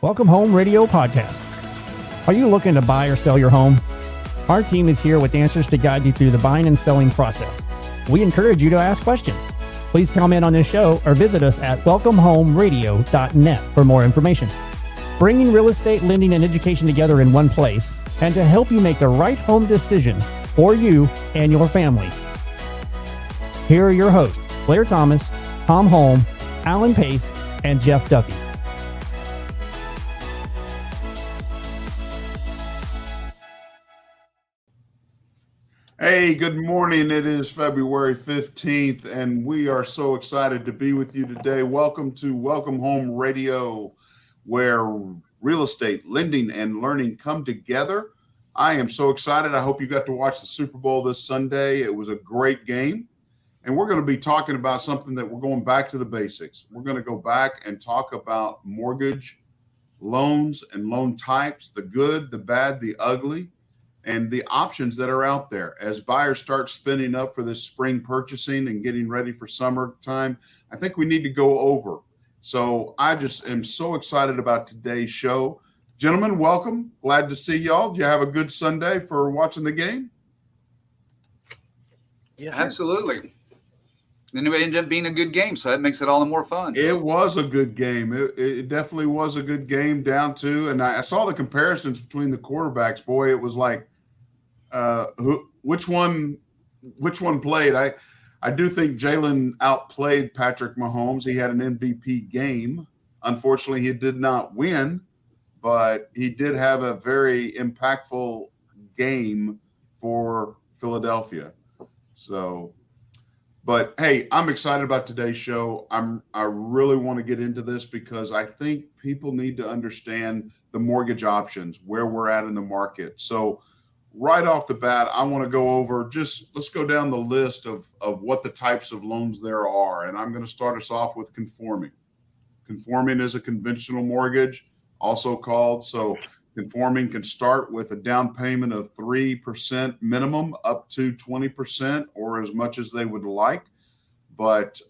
Welcome Home Radio Podcast. Are you looking to buy or sell your home? Our team is here with answers to guide you through the buying and selling process. We encourage you to ask questions. Please comment on this show or visit us at welcomehomeradio.net for more information. Bringing real estate, lending, and education together in one place, and to help you make the right home decision for you and your family. Here are your hosts, Blair Thomas, Tom Holm, Alan Pace, and Jeff Duffy. Hey, good morning. It is February 15th, and we are so excited to be with you today. Welcome to Welcome Home Radio, where real estate, lending, and learning come together. I am so excited. I hope you got to watch the Super Bowl this Sunday. It was a great game, and we're going to be talking about something that we're going back to the basics. We're going to go back and talk about mortgage, loans, and loan types, the good, the bad, the ugly, and the options that are out there. As buyers start spinning up for this spring purchasing and getting ready for summertime, I think we need to go over. So I just am so excited about today's show. Gentlemen, welcome. Glad to see y'all. Did you have a good Sunday for watching the game? Yeah, absolutely. And it ended up being a good game, so that makes it all the more fun. It was a good game. It definitely was a good game down to, and I saw the comparisons between the quarterbacks. Boy, it was like, which one played? I do think Jalen outplayed Patrick Mahomes. He had an MVP game. Unfortunately, he did not win, but he did have a very impactful game for Philadelphia. So, but hey, I'm excited about today's show. I really want to get into this because I think people need to understand the mortgage options, where we're at in the market. So right off the bat, I want to go over let's go down the list of what the types of loans there are. And I'm going to start us off with conforming. Conforming is a conventional mortgage, also called. So conforming can start with a down payment of 3% minimum up to 20% or as much as they would like. But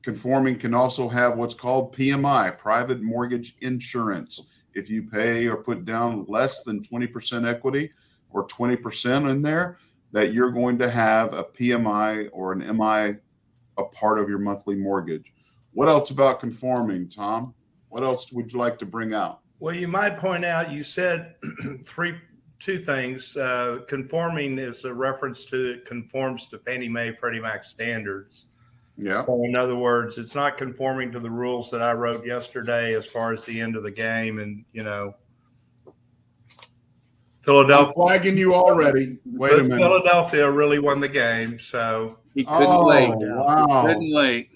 conforming can also have what's called PMI, private mortgage insurance. If you pay or put down less than 20% equity or 20% in there, that you're going to have a PMI or an MI a part of your monthly mortgage. What else about conforming, Tom? What else would you like to bring out? Well, you might point out, you said two things. Conforming is a reference to it conforms to Fannie Mae, Freddie Mac standards. Yeah. So in other words, it's not conforming to the rules that I wrote yesterday as far as the end of the game. And, Philadelphia. I'm flagging you already. Wait a minute. Philadelphia really won the game. So He couldn't wait. Wow. He couldn't wait.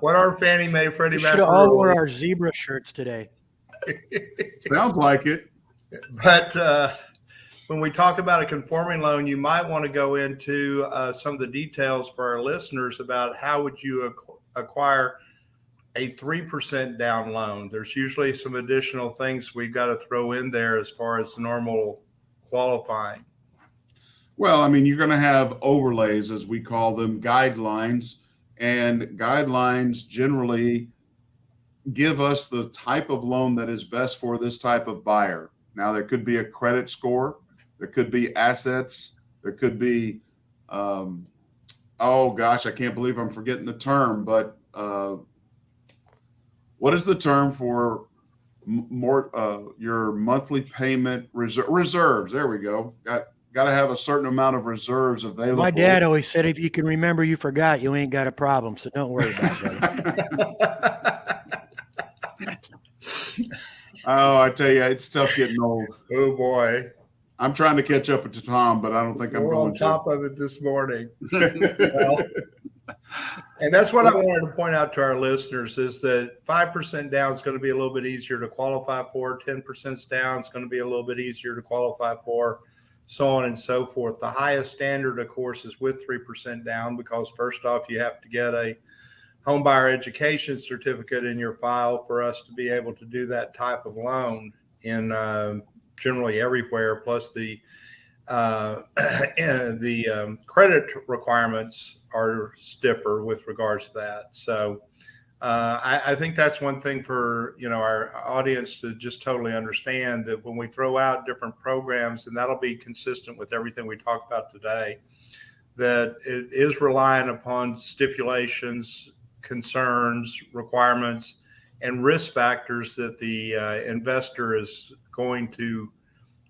What are Fannie Mae, Freddie Mac? We should all wore our zebra shirts today. Sounds like it. But when we talk about a conforming loan, you might want to go into some of the details for our listeners about how would you acquire a 3% down loan. There's usually some additional things we've got to throw in there as far as normal qualifying. Well, I mean, you're going to have overlays, as we call them, guidelines. And guidelines generally give us the type of loan that is best for this type of buyer. Now, there could be a credit score. There could be assets. There could be, I can't believe I'm forgetting the term, but what is the term for your monthly payment reserves? There we go. Got to have a certain amount of reserves available. My dad always said, if you can remember, you forgot, you ain't got a problem. So don't worry about it. Oh, I tell you, it's tough getting old. Oh, boy. I'm trying to catch up to Tom, but I don't think I'm We're going on top of it this morning. And that's what I wanted to point out to our listeners is that 5% down is going to be a little bit easier to qualify for. 10% down is going to be a little bit easier to qualify for, so on and so forth. The highest standard, of course, is with 3% down because first off, you have to get a home buyer education certificate in your file for us to be able to do that type of loan in generally everywhere. Plus the credit requirements are stiffer with regards to that. So I think that's one thing for, our audience to just totally understand, that when we throw out different programs, and that'll be consistent with everything we talked about today, that it is relying upon stipulations, concerns, requirements, and risk factors that the investor is going to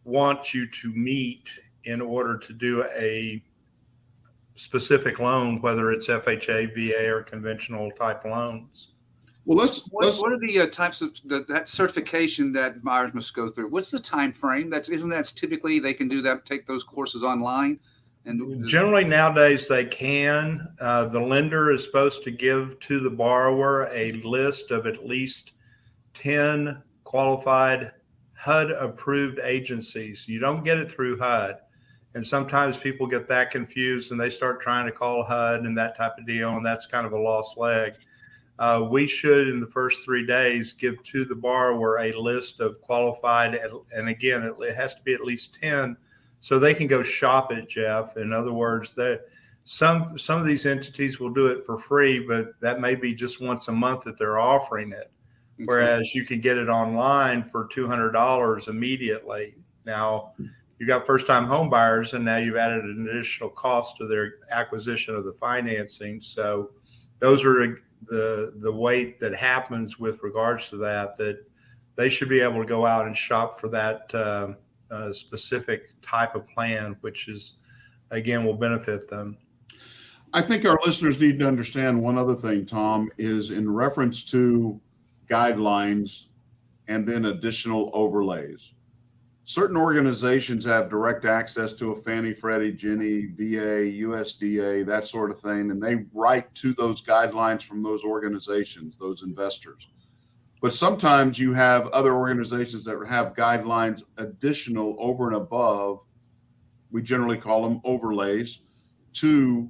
want you to meet in order to do a specific loan, whether it's FHA, VA, or conventional type loans. Well, What are the types of that certification that buyers must go through? What's the time frame? Isn't that typically they can do that, take those courses online? And generally nowadays they can. The lender is supposed to give to the borrower a list of at least 10 qualified HUD approved agencies. You don't get it through HUD. And sometimes people get that confused and they start trying to call HUD and that type of deal. And that's kind of a lost leg. We should, in the first 3 days, give to the borrower a list of qualified, and again, it has to be at least 10, so they can go shop it, Jeff. In other words, some of these entities will do it for free, but that may be just once a month that they're offering it. Whereas you can get it online for $200 immediately. Now, you got first-time home buyers, and now you've added an additional cost to their acquisition of the financing. So those are the weight that happens with regards to that they should be able to go out and shop for that specific type of plan, which is, again, will benefit them. I think our listeners need to understand one other thing, Tom, is in reference to guidelines and then additional overlays. Certain organizations have direct access to a Fannie, Freddie, Ginnie, VA, USDA, that sort of thing, and they write to those guidelines from those organizations, those investors. But sometimes you have other organizations that have guidelines additional over and above, we generally call them overlays, to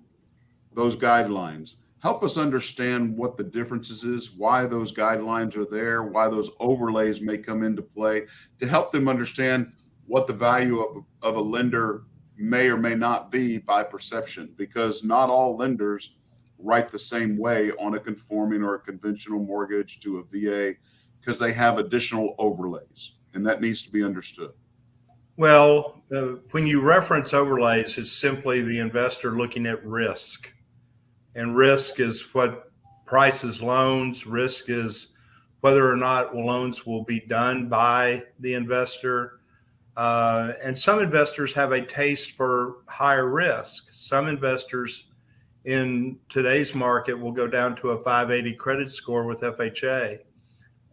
those guidelines. Help us understand what the differences is, why those guidelines are there, why those overlays may come into play, to help them understand what the value of a lender may or may not be by perception, because not all lenders write the same way on a conforming or a conventional mortgage to a VA, because they have additional overlays, and that needs to be understood. Well, when you reference overlays, it's simply the investor looking at risk. And risk is what prices loans. Risk is whether or not loans will be done by the investor. And some investors have a taste for higher risk. Some investors in today's market will go down to a 580 credit score with FHA.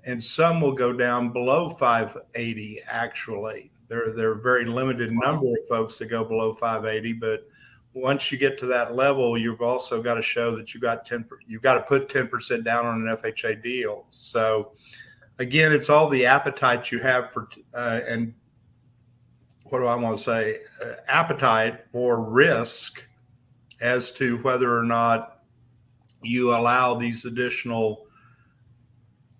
And some will go down below 580, actually. There are a very limited number of folks that go below 580, but once you get to that level, you've also got to show that you've got to put 10% down on an FHA deal. So again, it's all the appetite you have for, and what do I want to say? Appetite for risk as to whether or not you allow these additional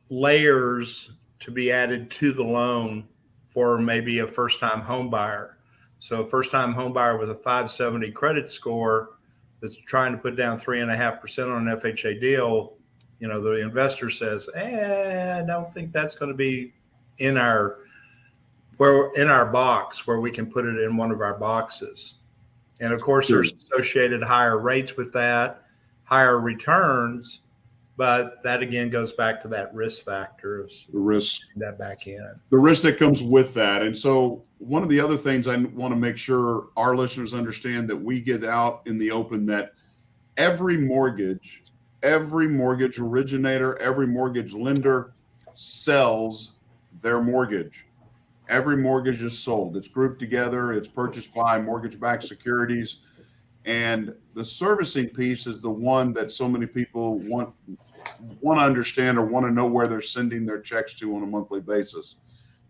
layers to be added to the loan for maybe a first-time home buyer. So a first-time home buyer with a 570 credit score that's trying to put down 3.5% on an FHA deal, the investor says, I don't think that's going to be in our box where we can put it in one of our boxes. And of course, there's associated higher rates with that, higher returns, but that again goes back to that risk factor of the risk that back in. The risk that comes with that. And so one of the other things I want to make sure our listeners understand that we get out in the open, that every mortgage originator, every mortgage lender sells their mortgage. Every mortgage is sold. It's grouped together. It's purchased by mortgage-backed securities. And the servicing piece is the one that so many people want to understand or want to know where they're sending their checks to on a monthly basis.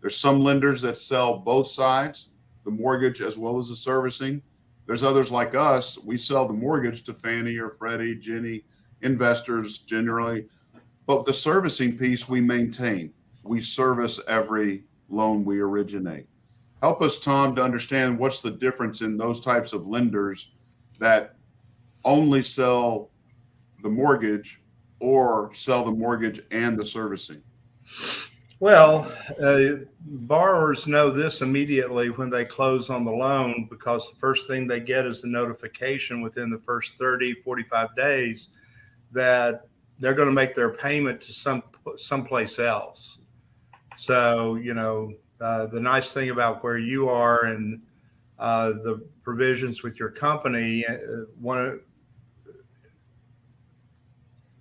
There's some lenders that sell both sides, the mortgage as well as the servicing. There's others like us. We sell the mortgage to Fannie or Freddie, Ginnie, investors generally. But the servicing piece we maintain. We service every loan we originate. Help us, Tom, to understand what's the difference in those types of lenders that only sell the mortgage or sell the mortgage and the servicing? Well, borrowers know this immediately when they close on the loan, because the first thing they get is a notification within the first 30, 45 days that they're going to make their payment to someplace else. So, the nice thing about where you are and the provisions with your company,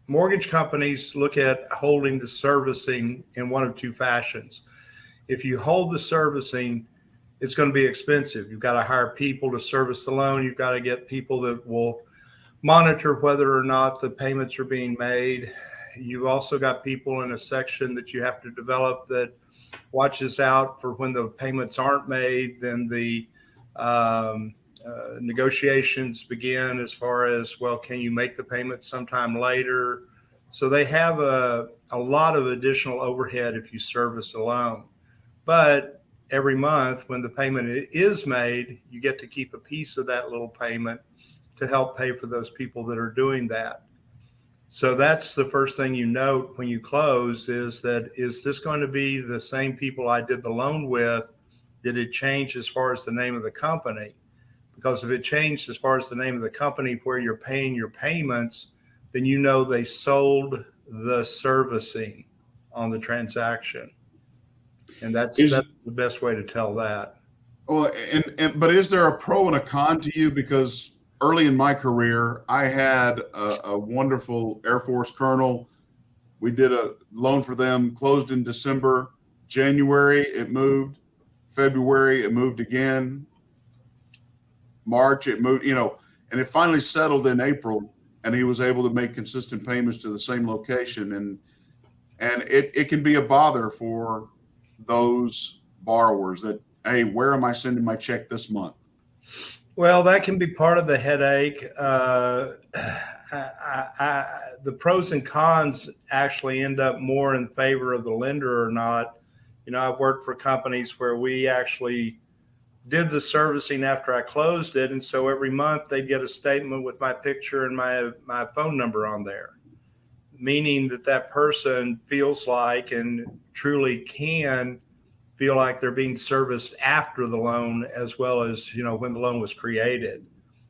mortgage companies look at holding the servicing in one of two fashions. If you hold the servicing, it's going to be expensive. You've got to hire people to service the loan. You've got to get people that will monitor whether or not the payments are being made. You've also got people in a section that you have to develop that watches out for when the payments aren't made. Then the negotiations begin as far as, well, can you make the payment sometime later? So they have a lot of additional overhead if you service a loan. But every month when the payment is made, you get to keep a piece of that little payment to help pay for those people that are doing that. So that's the first thing you note when you close is this going to be the same people I did the loan with? Did it change as far as the name of the company? Because if it changed as far as the name of the company where you're paying your payments, then they sold the servicing on the transaction. And that's the best way to tell that. Well, but is there a pro and a con to you? Because early in my career, I had a wonderful Air Force colonel. We did a loan for them, closed in December. January, it moved. February, it moved again. March, it moved, and it finally settled in April, and he was able to make consistent payments to the same location. And it can be a bother for those borrowers that, hey, where am I sending my check this month? Well, that can be part of the headache. The pros and cons actually end up more in favor of the lender or not. I've worked for companies where we actually did the servicing after I closed it. And so every month they'd get a statement with my picture and my phone number on there, meaning that person feels like and truly can feel like they're being serviced after the loan as well as, when the loan was created.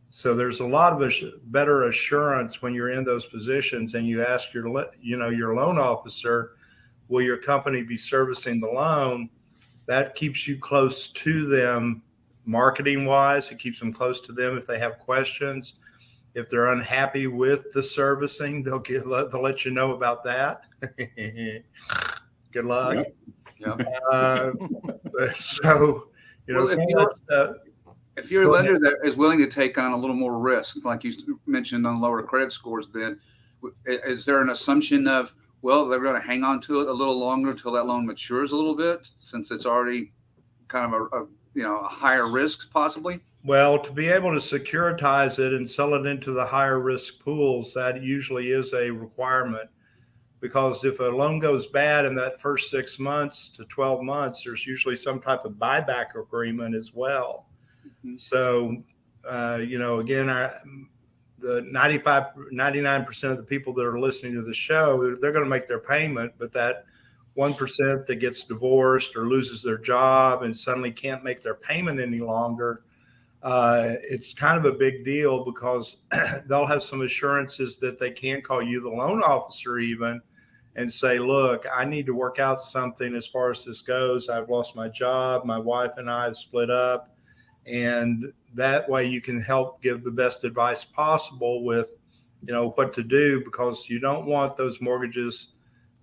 So there's a lot of better assurance when you're in those positions and you ask your loan officer, will your company be servicing the loan? That keeps you close to them marketing wise. It keeps them close to them if they have questions. If they're unhappy with the servicing, they'll let you know about that. Good luck. Yep. So, if you're a lender that is willing to take on a little more risk, like you mentioned on lower credit scores, then is there an assumption of, well, they're going to hang on to it a little longer until that loan matures a little bit, since it's already kind of a higher risk possibly? Well, to be able to securitize it and sell it into the higher risk pools, that usually is a requirement, because if a loan goes bad in that first 6 months to 12 months, there's usually some type of buyback agreement as well. Mm-hmm. So, again, the 99% of the people that are listening to the show, they're going to make their payment, but that 1% that gets divorced or loses their job and suddenly can't make their payment any longer, it's kind of a big deal, because they'll have some assurances that they can't call you, the loan officer, even, and say, look, I need to work out something as far as this goes. I've lost my job. My wife and I have split up. And that way you can help give the best advice possible with, what to do, because you don't want those mortgages,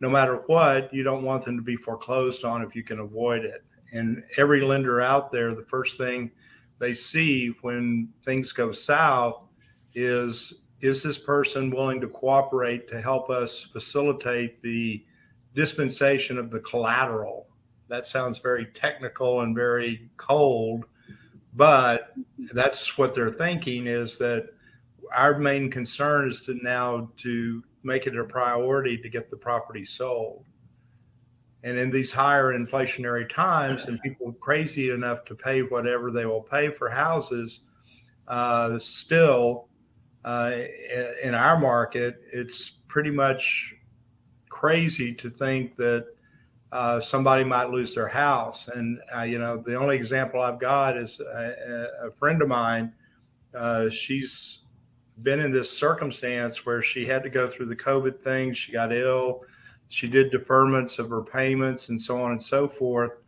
no matter what, you don't want them to be foreclosed on if you can avoid it. And every lender out there, the first thing they see when things go south is this person willing to cooperate to help us facilitate the dispensation of the collateral? That sounds very technical and very cold, but that's what they're thinking, is that our main concern is to make it a priority to get the property sold. And in these higher inflationary times, and people crazy enough to pay whatever they will pay for houses, still in our market, it's pretty much crazy to think that somebody might lose their house. And, the only example I've got is a friend of mine. She's been in this circumstance where she had to go through the COVID thing. She got ill. She did deferments of her payments and so on and so forth.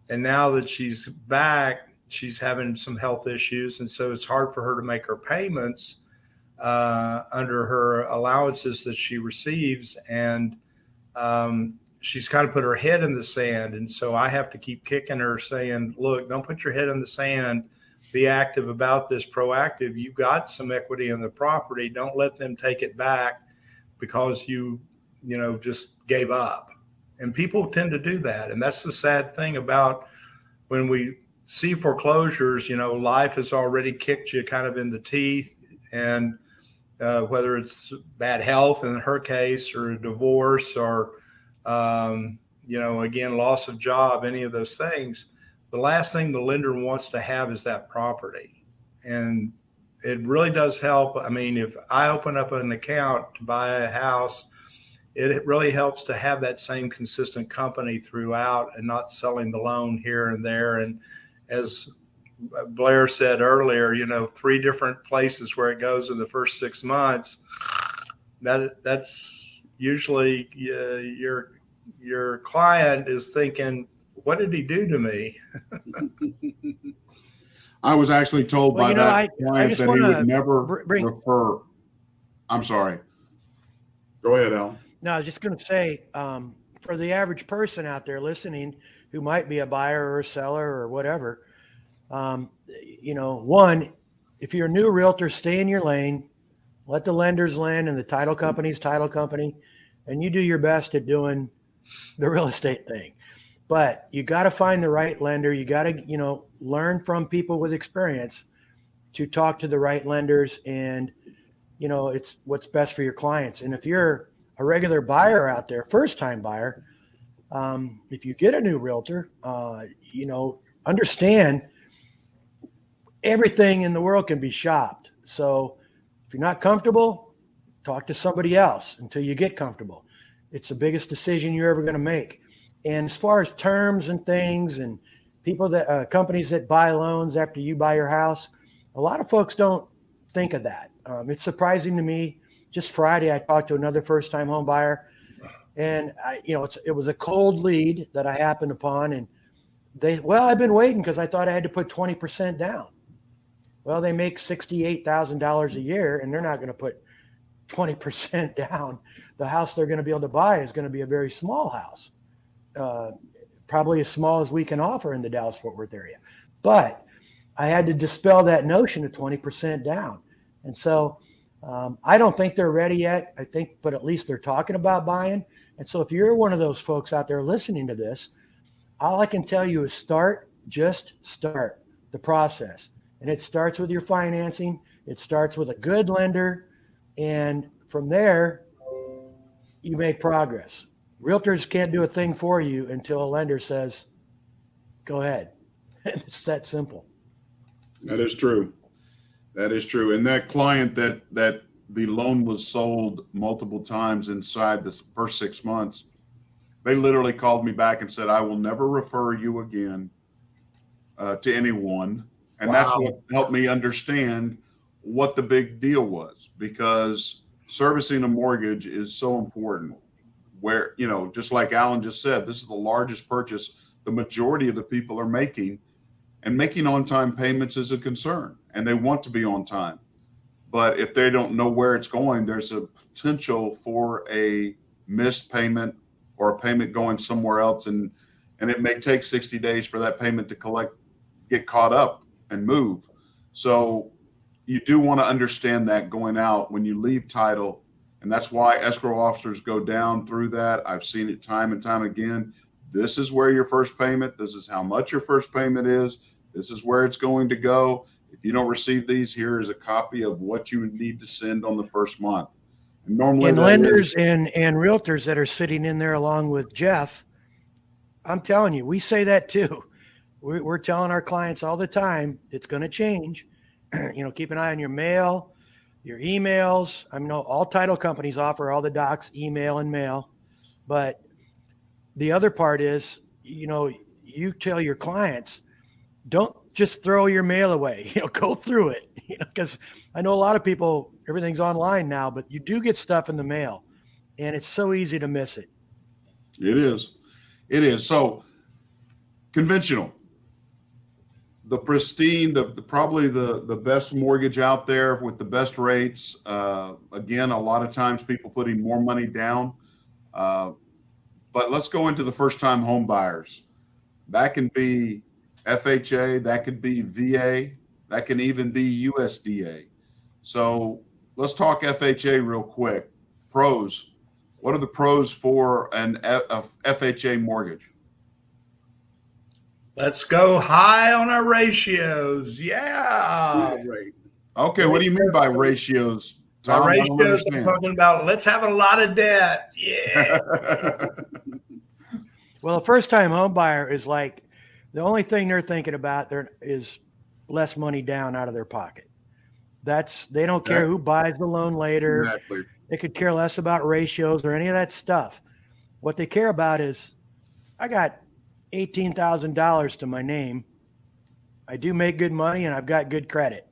And now that she's back, she's having some health issues. And so it's hard for her to make her payments under her allowances that she receives. And she's kind of put her head in the sand. And so I have to keep kicking her, saying, look, don't put your head in the sand. Be active about this, proactive. You've got some equity in the property. Don't let them take it back because you just gave up. And people tend to do that. And that's the sad thing about when we see foreclosures. Life has already kicked you kind of in the teeth. And whether it's bad health in her case, or a divorce, or, again, loss of job, any of those things, the last thing the lender wants to have is that property. And it really does help. I mean, if I open up an account to buy a house, it really helps to have that same consistent company throughout and not selling the loan here and there. And as Blair said earlier, 3 different places where it goes in the first 6 months, that's usually your client is thinking, what did he do to me? I was actually told by that client that he would never refer. I'm sorry. Go ahead, Al. No, I was just going to say, for the average person out there listening who might be a buyer or a seller or whatever, one, if you're a new realtor, stay in your lane, let the lenders lend and the title company's title company, and you do your best at doing the real estate thing. But you got to find the right lender. You got to, learn from people with experience to talk to the right lenders, and, it's what's best for your clients. And if you're a regular buyer out there, first-time buyer, if you get a new realtor, understand everything in the world can be shopped. So if you're not comfortable, talk to somebody else until you get comfortable. It's the biggest decision you're ever going to make. And as far as terms and things and people that companies that buy loans after you buy your house, a lot of folks don't think of that. It's surprising to me. Just Friday, I talked to another first-time home buyer, and it was a cold lead that I happened upon, and I've been waiting because I thought I had to put 20% down. Well, they make $68,000 a year, and they're not going to put 20% down. The house they're going to be able to buy is going to be a very small house, probably as small as we can offer in the Dallas-Fort Worth area. But I had to dispel that notion of 20% down. And so I don't think they're ready yet. But at least they're talking about buying. And so if you're one of those folks out there listening to this, all I can tell you is just start the process. And it starts with your financing. It starts with a good lender. And from there, you make progress. Realtors can't do a thing for you until a lender says, go ahead. It's that simple. That is true. That is true. And that client that the loan was sold multiple times inside the first 6 months, they literally called me back and said, I will never refer you again to anyone. And Wow. That's what helped me understand what the big deal was, because servicing a mortgage is so important. Where, just like Alan just said, this is the largest purchase the majority of the people are making, and making on-time payments is a concern, and they want to be on time. But if they don't know where it's going, there's a potential for a missed payment or a payment going somewhere else. And it may take 60 days for that payment to get caught up and move. So you do want to understand that going out when you leave title. And that's why escrow officers go down through that. I've seen it time and time again. This is where your first payment, this is how much your first payment is. This is where it's going to go. If you don't receive these, here is a copy of what you would need to send on the first month. And normally, and lenders and realtors that are sitting in there along with Jeff, I'm telling you, we say that too. We're telling our clients all the time, it's going to change. Keep an eye on your mail. your emails. I know all title companies offer all the docs, email and mail, but the other part is, you tell your clients, don't just throw your mail away, go through it, because I know a lot of people, everything's online now, but you do get stuff in the mail and it's so easy to miss it. It is. So conventional, the pristine, probably the best mortgage out there with the best rates. Again, a lot of times people putting more money down. But let's go into the first-time home buyers. That can be FHA, that could be VA, that can even be USDA. So let's talk FHA real quick. Pros. What are the pros for a FHA mortgage? Let's go high on our ratios. Yeah. Okay, what do you mean by ratios, Tom? Our ratios, I'm talking about let's have a lot of debt. Yeah. Well, a first-time home buyer is like, the only thing they're thinking about there is less money down out of their pocket. They don't care who buys the loan later. Exactly. They could care less about ratios or any of that stuff. What they care about is, I got $18,000 to my name. I do make good money and I've got good credit.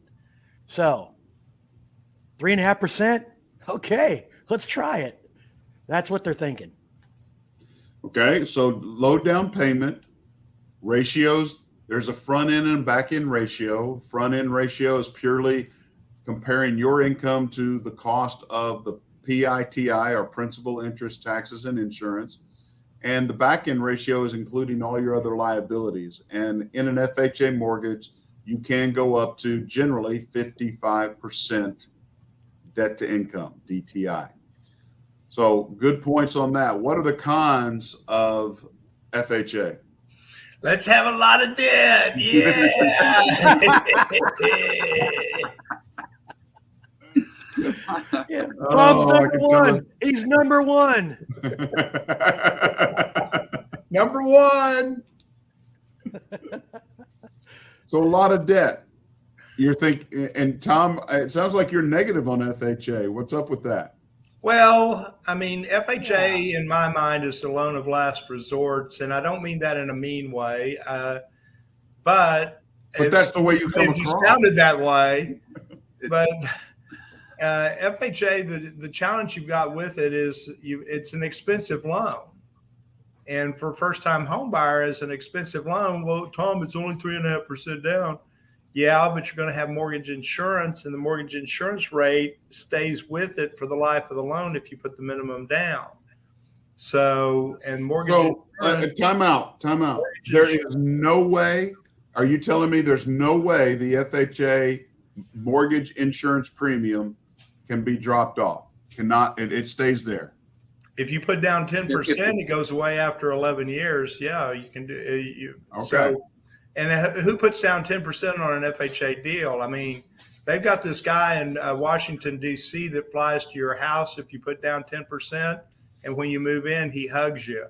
So 3.5%. Okay, let's try it. That's what they're thinking. Okay, so low down payment, ratios, there's a front end and back end ratio. Front end ratio is purely comparing your income to the cost of the PITI, or principal, interest, taxes, and insurance. And the back end ratio is including all your other liabilities. And in an FHA mortgage, you can go up to generally 55% debt to income, DTI. So good points on that. What are the cons of FHA? Let's have a lot of debt. Yeah. Yeah. Tom's number one. He's number one. Number one. So a lot of debt. You're thinking, and Tom, it sounds like you're negative on FHA. What's up with that? Well, I mean, FHA in my mind is the loan of last resorts, and I don't mean that in a mean way. But that's the way you come across. It sounded that way. But FHA, the challenge you've got with it is it's an expensive loan. And for first-time home buyer, as an expensive loan, well, Tom, it's only 3.5% down. Yeah, but you're going to have mortgage insurance, and the mortgage insurance rate stays with it for the life of the loan if you put the minimum down. So, and mortgage. So, time out. There is no way. Are you telling me there's no way the FHA mortgage insurance premium can be dropped off? Cannot. It stays there. If you put down 10%, it goes away after 11 years. Yeah, you can do. Okay. So, and who puts down 10% on an FHA deal? I mean, they've got this guy in Washington, D.C. that flies to your house if you put down 10%. And when you move in, he hugs you.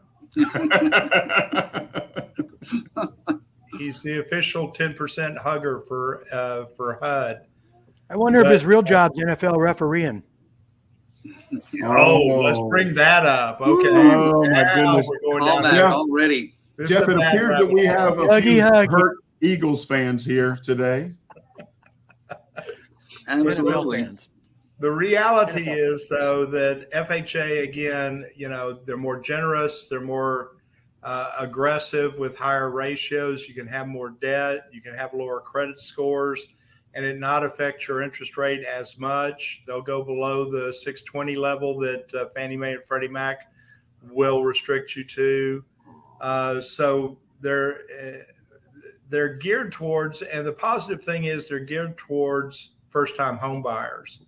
He's the official 10% hugger for HUD. I wonder if his real job's NFL refereeing. Let's bring that up. Okay. Oh, my goodness. We're going All that already. Jeff, it appears that we have a few hurt Eagles fans here today. Absolutely. The reality is, though, that FHA, again, they're more generous. They're more aggressive with higher ratios. You can have more debt. You can have lower credit scores, and it not affect your interest rate as much. They'll go below the 620 level that Fannie Mae and Freddie Mac will restrict you to. So they're geared towards, and the positive thing is they're geared towards first-time home buyers.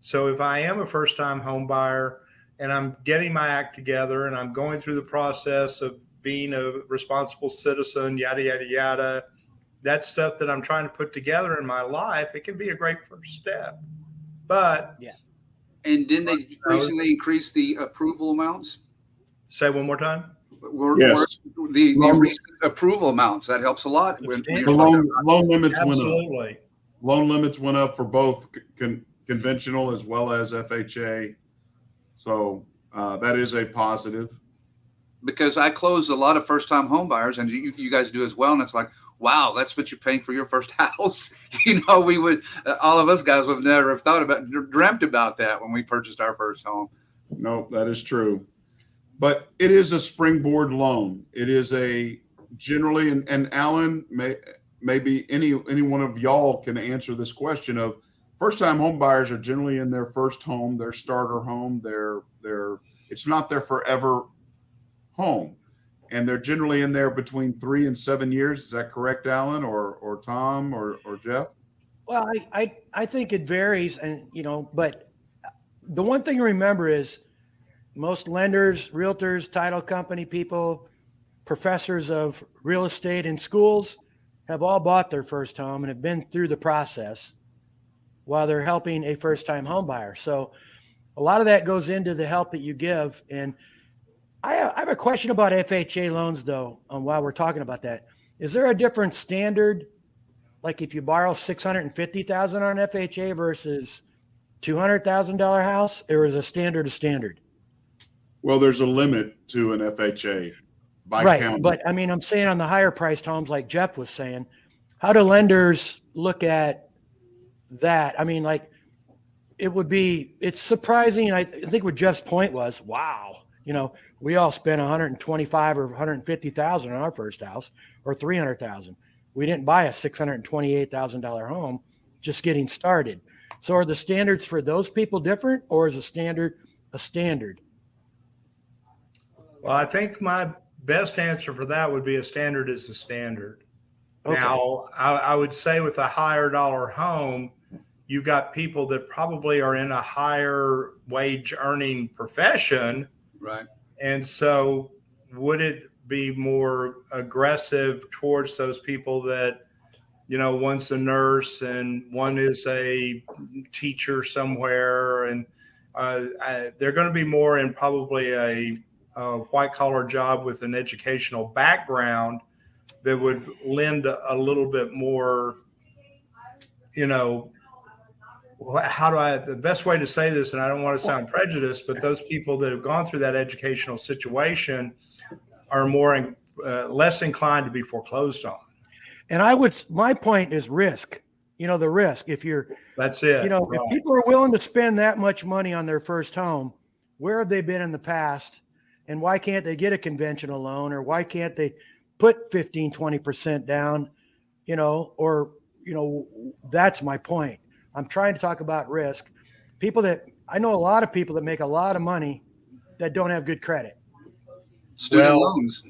So if I am a first-time home buyer and I'm getting my act together and I'm going through the process of being a responsible citizen, yada, yada, yada, that stuff that I'm trying to put together in my life, it can be a great first step. But yeah. And didn't they recently increase the approval amounts? Say one more time. Yes. The recent approval amounts, that helps a lot. The loan limits Absolutely. went up. Loan limits went up for both conventional as well as FHA. So that is a positive. Because I close a lot of first-time home buyers, and you guys do as well. And it's like, wow, that's what you're paying for your first house. We would, all of us guys would never have dreamt about that when we purchased our first home. No, that is true. But it is a springboard loan. It is a generally, and Alan, maybe any one of y'all can answer this question of first-time home buyers are generally in their first home, their starter home, it's not their forever home. And they're generally in there between 3 and 7 years. Is that correct, Alan, or Tom, or Jeff? Well, I think it varies, and but the one thing to remember is most lenders, realtors, title company people, professors of real estate in schools have all bought their first home and have been through the process while they're helping a first-time home buyer. So a lot of that goes into the help that you give. And I have a question about FHA loans, though, while we're talking about that. Is there a different standard, like if you borrow $650,000 on FHA versus $200,000 house, or is a standard? Well, there's a limit to an FHA by right, county. But I mean, I'm saying on the higher priced homes, like Jeff was saying, how do lenders look at that? I mean, like it's surprising. I think what Jeff's point was, wow, we all spent $125,000 or $150,000 on our first house, or $300,000. We didn't buy a $628,000 home just getting started. So are the standards for those people different, or is a standard a standard? Well, I think my best answer for that would be a standard is a standard. Okay. Now, I would say with a higher dollar home, you've got people that probably are in a higher wage earning profession. Right. And so would it be more aggressive towards those people that, one's a nurse and one is a teacher somewhere, and they're going to be more in probably a white collar job with an educational background that would lend a little bit more, the best way to say this, and I don't want to sound prejudiced, but those people that have gone through that educational situation are more less inclined to be foreclosed on. And my point is risk, the risk. That's it. Right. If people are willing to spend that much money on their first home, where have they been in the past? And why can't they get a conventional loan, or why can't they put 15, 20% down, that's my point. I'm trying to talk about risk. I know a lot of people that make a lot of money that don't have good credit. Student loans.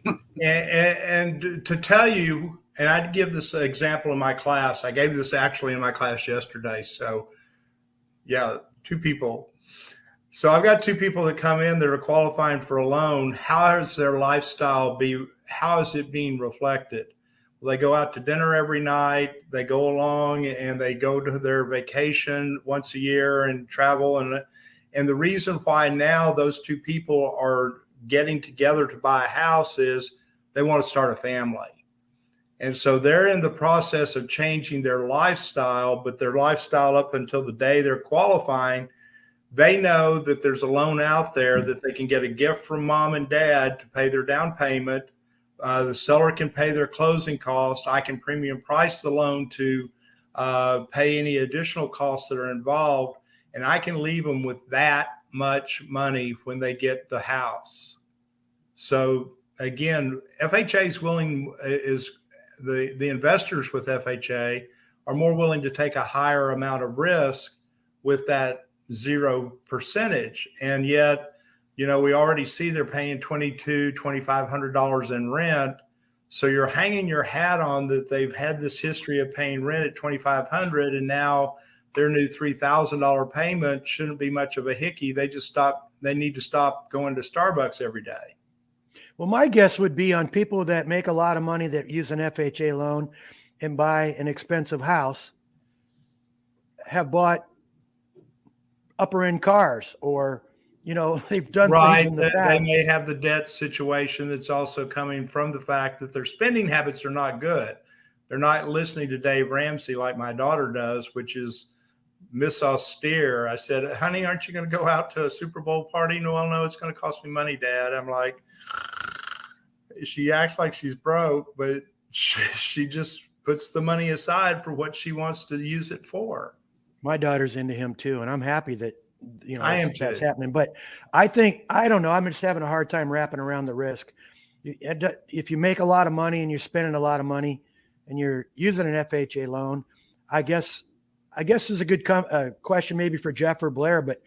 and to tell you, and I'd give this example in my class. I gave this actually in my class yesterday. So yeah, 2 people. So I've got 2 people that come in that are qualifying for a loan. How is their lifestyle how is it being reflected? Well, they go out to dinner every night. They go along and they go to their vacation once a year and travel. And the reason why now those 2 people are getting together to buy a house is they want to start a family. And so they're in the process of changing their lifestyle, but their lifestyle up until the day they're qualifying, they know that there's a loan out there that they can get a gift from mom and dad to pay their down payment. The seller can pay their closing costs. I can premium price the loan to pay any additional costs that are involved. And I can leave them with that much money when they get the house. So again, FHA is the investors with FHA are more willing to take a higher amount of risk with that 0%. And yet, we already see they're paying $2,500 in rent. So you're hanging your hat on that they've had this history of paying rent at $2,500, and now their new $3,000 payment shouldn't be much of a hickey. They need to stop going to Starbucks every day. Well, my guess would be on people that make a lot of money that use an FHA loan and buy an expensive house, have bought upper end cars, or, they've done things in the past. They may have the debt situation that's also coming from the fact that their spending habits are not good. They're not listening to Dave Ramsey like my daughter does, which is Miss Austere. I said, honey, aren't you going to go out to a Super Bowl party? No, well, no, it's going to cost me money, Dad. I'm like, she acts like she's broke, but she just puts the money aside for what she wants to use it for. My daughter's into him too, and I'm happy that that's happening. But I don't know. I'm just having a hard time wrapping around the risk. If you make a lot of money and you're spending a lot of money and you're using an FHA loan, I guess this is a good question maybe for Jeff or Blair. But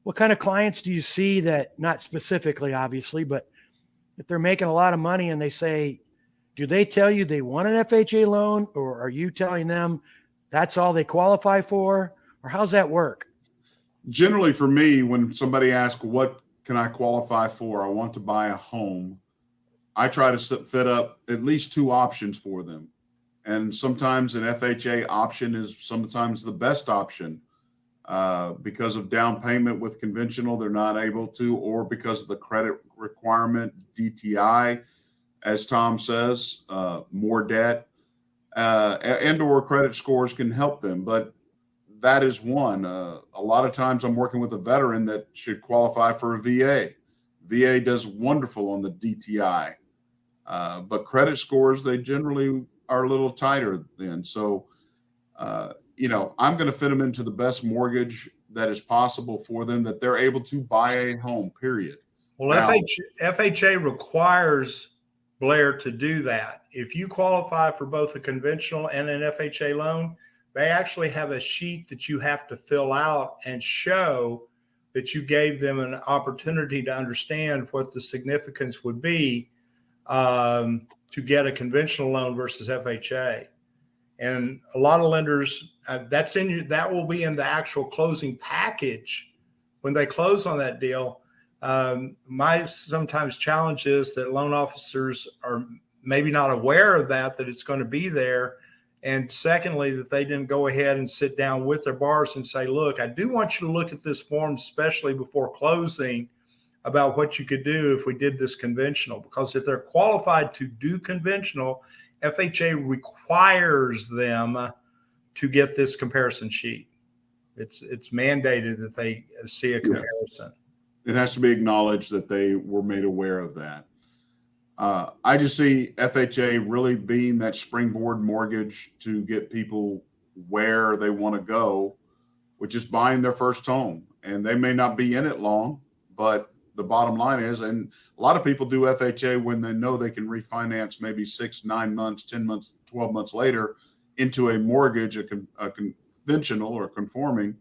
what kind of clients do you see that, not specifically, obviously, but if they're making a lot of money and they say, do they tell you they want an FHA loan, or are you telling them that's all they qualify for, or how's that work? Generally, for me, when somebody asks, what can I qualify for? I want to buy a home. I try to fit up at least two options for them. And sometimes an FHA option is sometimes the best option because of down payment. With conventional, they're not able to, or because of the credit requirement, DTI, as Tom says, more debt, and or credit scores can help them. But that is one. A lot of times I'm working with a veteran that should qualify for a VA. VA does wonderful on the DTI, but credit scores, they generally are a little tighter then. So, I'm going to fit them into the best mortgage that is possible for them, that they're able to buy a home, period. Well, now, FHA requires, Blair, to do that. If you qualify for both a conventional and an FHA loan, they actually have a sheet that you have to fill out and show that you gave them an opportunity to understand what the significance would be to get a conventional loan versus FHA. And a lot of lenders, that will be in the actual closing package when they close on that deal. My sometimes challenge is that loan officers are maybe not aware of that it's going to be there. And secondly, that they didn't go ahead and sit down with their borrowers and say, look, I do want you to look at this form, especially before closing, about what you could do if we did this conventional. Because if they're qualified to do conventional, FHA requires them to get this comparison sheet. It's mandated that they see a comparison. It has to be acknowledged that they were made aware of that. I just see FHA really being that springboard mortgage to get people where they want to go, which is buying their first home. And they may not be in it long, but the bottom line is, and a lot of people do FHA when they know they can refinance maybe 6, 9 months, 10 months, 12 months later into a mortgage, a conventional or conforming,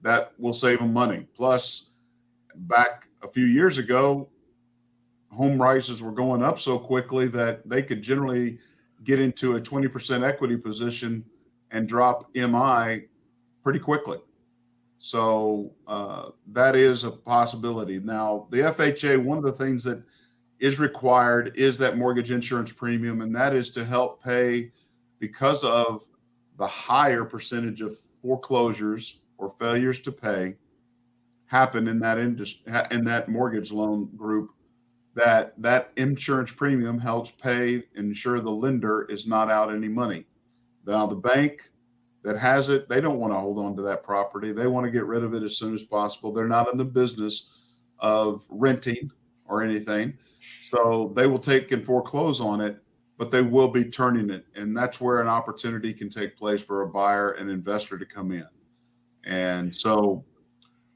that will save them money. Plus, back a few years ago, home prices were going up so quickly that they could generally get into a 20% equity position and drop MI pretty quickly. So that is a possibility. Now, the FHA, one of the things that is required is that mortgage insurance premium, and that is to help pay because of the higher percentage of foreclosures or failures to pay happen in that in that mortgage loan group. That insurance premium helps pay, ensure the lender is not out any money. Now, the bank that has it, they don't want to hold on to that property. They want to get rid of it as soon as possible. They're not in the business of renting or anything. So they will take and foreclose on it, but they will be turning it. And that's where an opportunity can take place for a buyer and investor to come in. And so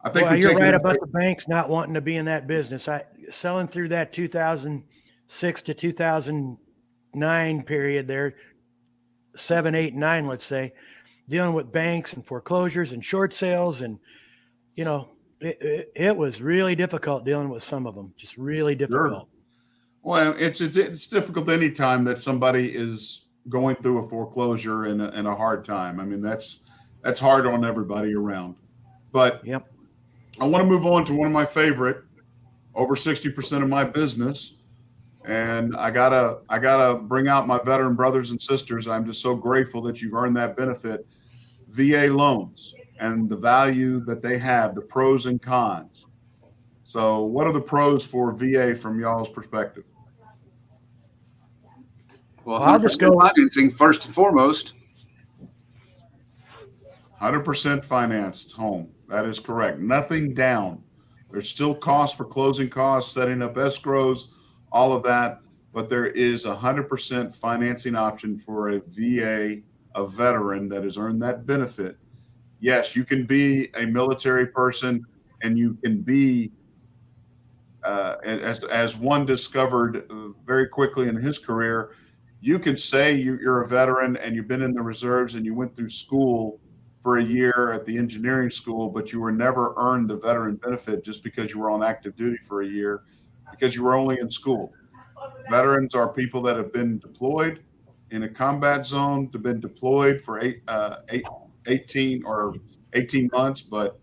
I think you're right about the banks not wanting to be in that business. Selling through that 2006 to 2009 period there, 7, 8, 9, let's say, dealing with banks and foreclosures and short sales. And, it was really difficult dealing with some of them, just really difficult. Sure. Well, it's difficult any time that somebody is going through a foreclosure and a hard time. I mean, that's hard on everybody around. But yep. I want to move on to one of my favorite, over 60% of my business. And I gotta bring out my veteran brothers and sisters. I'm just so grateful that you've earned that benefit. VA loans and the value that they have, the pros and cons. So what are the pros for VA from y'all's perspective? Well, I'll just go financing first and foremost. 100% financed home. That is correct. Nothing down. There's still costs for closing costs, setting up escrows, all of that, but there is 100% financing option for a VA, a veteran that has earned that benefit. Yes, you can be a military person, and you can be, as one discovered very quickly in his career, you can say you're a veteran and you've been in the reserves and you went through school for a year at the engineering school, but you were never earned the veteran benefit just because you were on active duty for a year, because you were only in school. Veterans are people that have been deployed in a combat zone, to been deployed for 18 months, but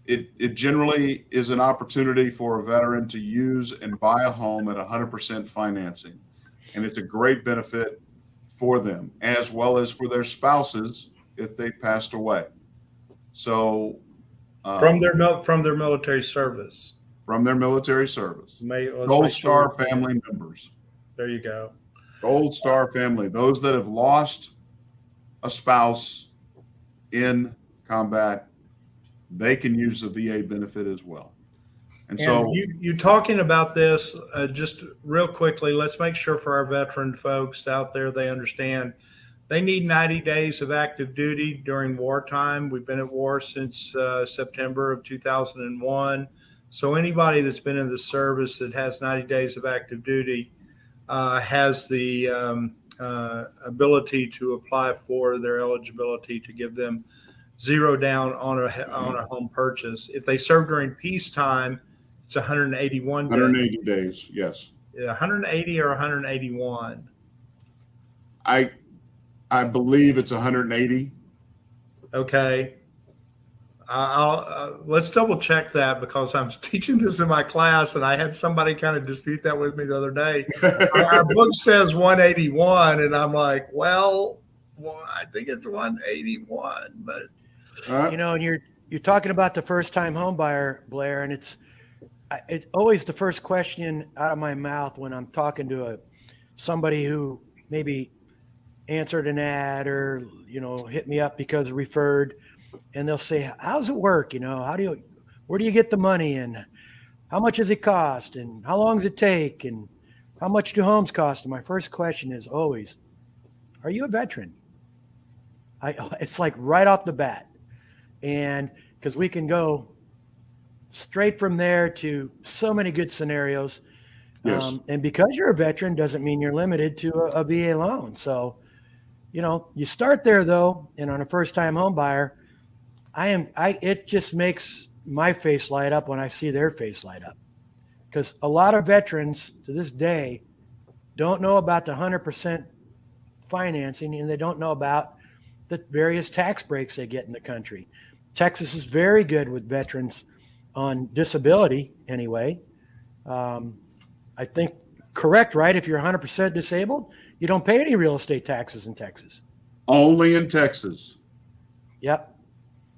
it generally is an opportunity for a veteran to use and buy a home at 100% financing. And it's a great benefit for them, as well as for their spouses if they passed away. So from their military service. From their military service. Let's Gold make Star sure. family members. There you go. Gold Star family. Those that have lost a spouse in combat, they can use the VA benefit as well. And so you talking about this just real quickly, let's make sure for our veteran folks out there, they understand they need 90 days of active duty during wartime. We've been at war since September of 2001. So anybody that's been in the service that has 90 days of active duty has the ability to apply for their eligibility to give them zero down on a home purchase. If they serve during peacetime, it's 181 days. 180 days, yes. 180 or 181? I believe it's 180. Okay. I'll let's double check that, because I'm teaching this in my class and I had somebody kind of dispute that with me the other day. Our book says 181, and I'm like, well, I think it's 181, but you know, and you're talking about the first time home buyer, Blair, and it's always the first question out of my mouth when I'm talking to somebody who maybe answered an ad or, you know, hit me up because referred, and they'll say, how's it work? You know, where do you get the money, and how much does it cost, and how long does it take, and how much do homes cost? And my first question is always, are you a veteran? It's like right off the bat. And because we can go straight from there to so many good scenarios. Yes. And because you're a veteran doesn't mean you're limited to a VA loan. So, you know, you start there though, and on a first time home buyer, it just makes my face light up when I see their face light up, because a lot of veterans to this day don't know about the 100% financing, and they don't know about the various tax breaks they get in the country. Texas is very good with veterans on disability anyway. I think correct, right? If you're 100% disabled, you don't pay any real estate taxes in Texas. Only in Texas. Yep.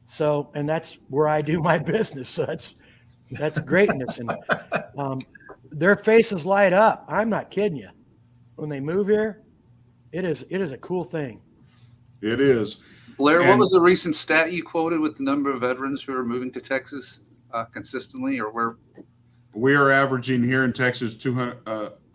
So, and that's where I do my business. So that's greatness. And their faces light up. I'm not kidding you. When they move here, it is a cool thing. It is. Blair, what was the recent stat you quoted with the number of veterans who are moving to Texas consistently, or where? We are averaging here in Texas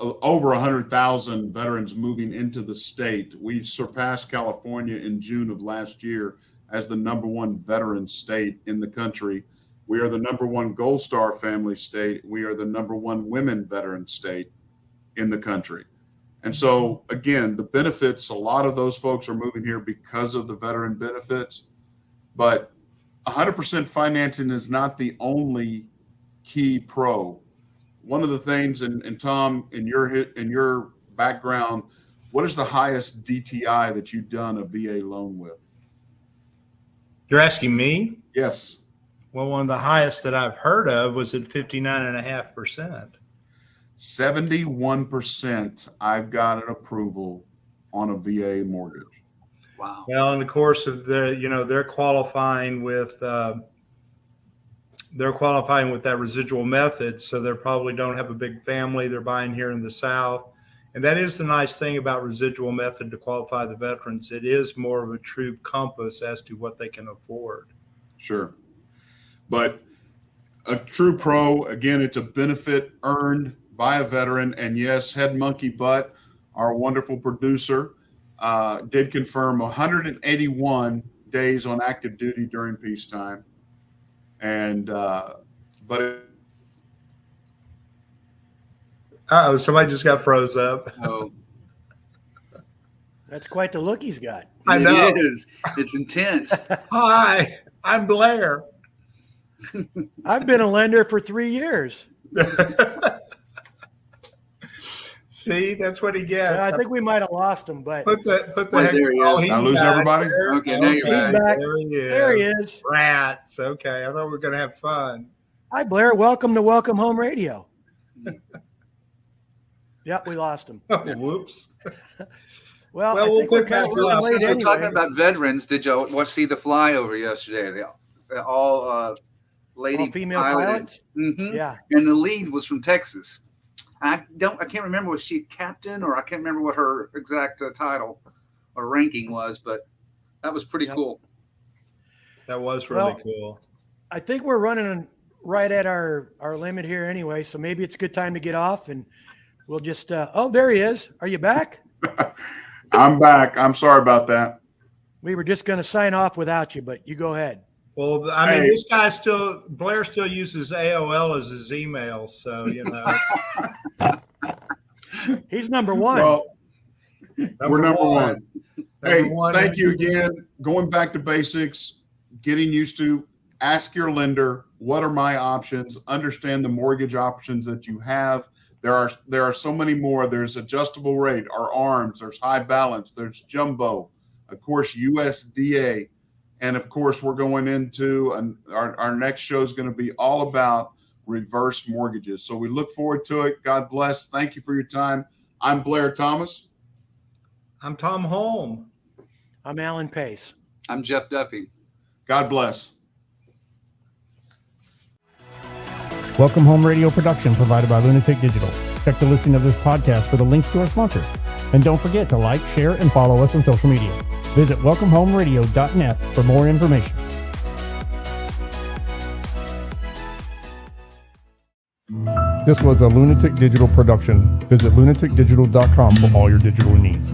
over 100,000 veterans moving into the state. We surpassed California in June of last year as the #1 veteran state in the country. We are the #1 Gold Star family state. We are the #1 women veteran state in the country. And so, again, the benefits, a lot of those folks are moving here because of the veteran benefits, but 100% financing is not the only key pro. One of the things, and Tom, in your background, what is the highest DTI that you've done a VA loan with? You're asking me? Yes. Well, one of the highest that I've heard of was at 59.5%. 71% I've got an approval on a VA mortgage. Wow. Well, in the course of they're qualifying with that residual method, so they probably don't have a big family. They're buying here in the South, And that is the nice thing about residual method to qualify the veterans. It is more of a true compass as to what they can afford. Sure. But a true pro, again, it's a benefit earned by a veteran. And yes, Head Monkey Butt, our wonderful producer, did confirm 181 days on active duty during peacetime. And, somebody just got froze up. Oh, That's quite the look he's got. I know. It is. It's intense. Hi, I'm Blair. I've been a lender for 3 years. See, that's what he gets. I think we might have lost him, but Put the Wait, there he is. Did I lose everybody? Okay, now you're back. back. There he is. there he is. Rats. Okay, I thought we were going to have fun. Hi, Blair. Welcome to Welcome Home Radio. Yep, we lost him. Oh, whoops. Well, Well, I we'll think we're pick kind back of up. running late Since we're talking anyway. about veterans, did you see the flyover yesterday? The all lady All female pilot. pilots? Mm-hmm. Yeah. And the lead was from Texas. I can't remember, was she captain, or I can't remember what her exact title or ranking was, but that was pretty Yep. cool. That was really Well, cool. I think we're running right at our limit here anyway, so maybe it's a good time to get off, and we'll just oh, there he is. Are you back? I'm back. I'm sorry about that. We were just going to sign off without you, but you go ahead. Well, I mean, Hey. this guy Blair still uses AOL as his email. So, He's number one. Well, we're number one. Hey, Number one. thank you again. Going back to basics, getting used to ask your lender, what are my options? Understand the mortgage options that you have. There are so many more. There's adjustable rate, our ARMs, there's high balance, there's jumbo, of course, USDA. And of course, we're going into our next show is going to be all about reverse mortgages. So we look forward to it. God bless. Thank you for your time. I'm Blair Thomas. I'm Tom Holm. I'm Alan Pace. I'm Jeff Duffy. God bless. Welcome Home Radio production provided by Lunatic Digital. Check the listing of this podcast for the links to our sponsors. And don't forget to like, share, and follow us on social media. Visit welcomehomeradio.net for more information. This was a Lunatic Digital production. Visit lunaticdigital.com for all your digital needs.